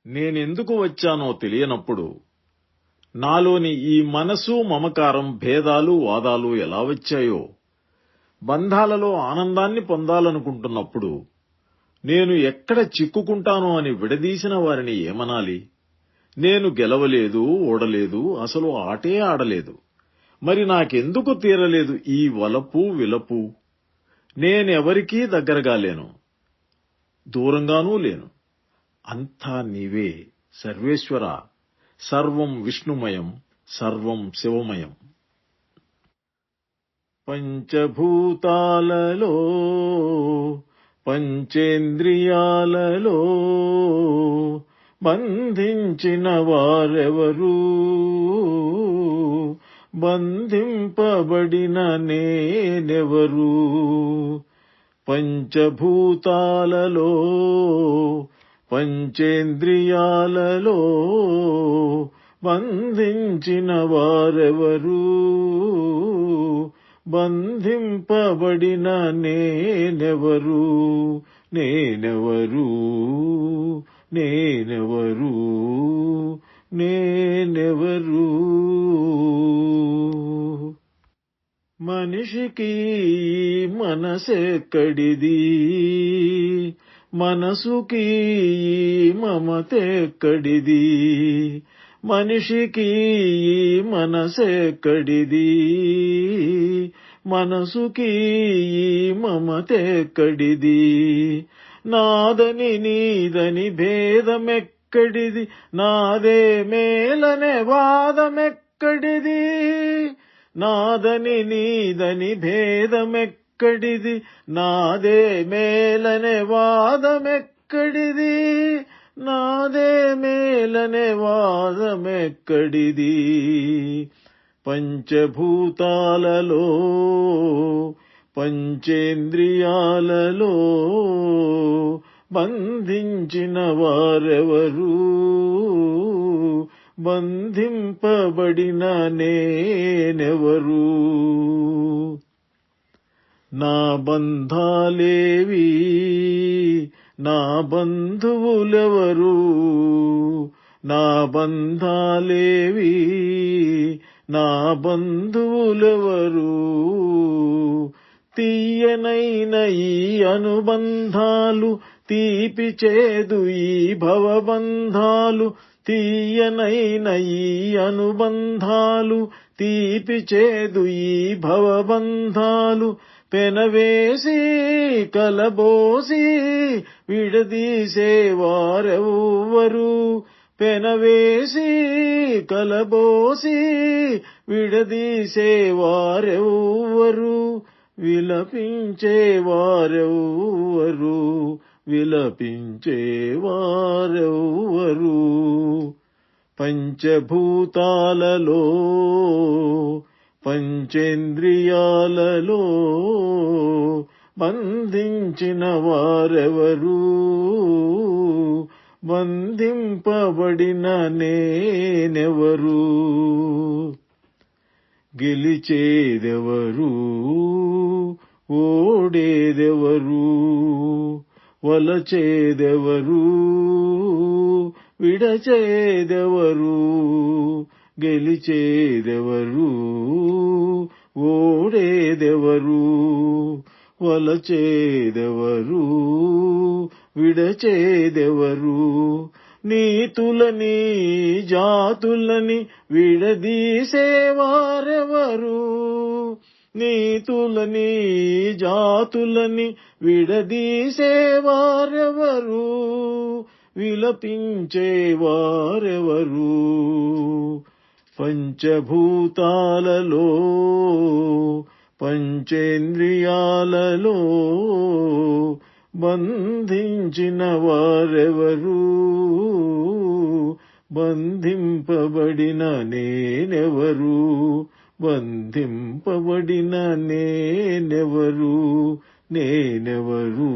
నేనెందుకు వచ్చానో తెలియనప్పుడు నాలోని ఈ మనసు మమకారం భేదాలు వాదాలు ఎలా వచ్చాయో, బంధాలలో ఆనందాన్ని పొందాలనుకుంటున్నప్పుడు నేను ఎక్కడ చిక్కుకుంటానో అని విడదీసిన వారిని ఏమనాలి? నేను గెలవలేదు, ఓడలేదు, అసలు ఆటే ఆడలేదు. మరి నాకెందుకు తీరలేదు ఈ వలపు విలపు? నేనెవరికీ దగ్గరగా లేను, దూరంగానూ లేను. అంతా నీవే సర్వేశ్వర. సర్వం విష్ణుమయం, సర్వం శివమయం. పంచభూతాలలో పంచేంద్రియాలలో బంధించిన వారెవరు? బంధింపబడిన నేనెవరు? పంచభూతాలలో పంచేంద్రియాలలో బంధించిన వారెవరు? బంధింపబడిన నేనెవరు? నేనెవరు? నేనెవరు? నేనెవరు? మనిషికి మనసెక్కడిది? మనసుకి మమతెక్కడిది? మనిషికి మనసెక్కడిది? మనసుకి మమతెక్కడిది? నాదని నీదని భేదమెక్కడిది? నాదే మేలనే వాదమెక్కడిది? నాదని నీదని భేదమెక్కడిది? నాదే మేలనే వాదమెక్కడిది? నాదే మేలనే వాదమెక్కడిది? పంచభూతాలలో పంచేంద్రియాలలో బంధించిన వారెవరు? బంధింపబడిన నేనెవరు? నా బంధాలేవి? నా బంధువులెవరు? నా బంధాలేవి? నా బంధువులెవరు? తీయనైన ఈ అనుబంధాలు, తీపి చేదు ఈ భవబంధాలు. తీయనైన ఈ అనుబంధాలు, తీపి చేదు ఈ భవబంధాలు. పెనవేసి కలబోసి విడదీసేవారెవ్వరు? పెనవేసి కలబోసి విడదీసేవారెవ్వరు? విలపించేవారెవ్వరు? విలపించేవారెవ్వరు? పంచభూతాలలో పంచేంద్రియాలలో బంధించిన వారెవరు? బంధింపబడిన నేనెవరు? గెలిచేదెవరు? ఓడేదెవరు? వలచేదెవరు? విడచేదెవరు? గెలిచేదెవరు? ఓడేదెవరు? వలచేదెవరు? విడచేదెవరు? నీతులని జాతులని విడదీసేవారెవరు? నీతులని జాతులని విడదీసేవారెవరు? విలపించేవారెవరు? పంచభూతాలలో పంచేంద్రియాలలో బంధించిన వారెవరు? బంధింపబడిన నేనెవరు? బంధింపబడిన నేనెవరు? నేనెవరు?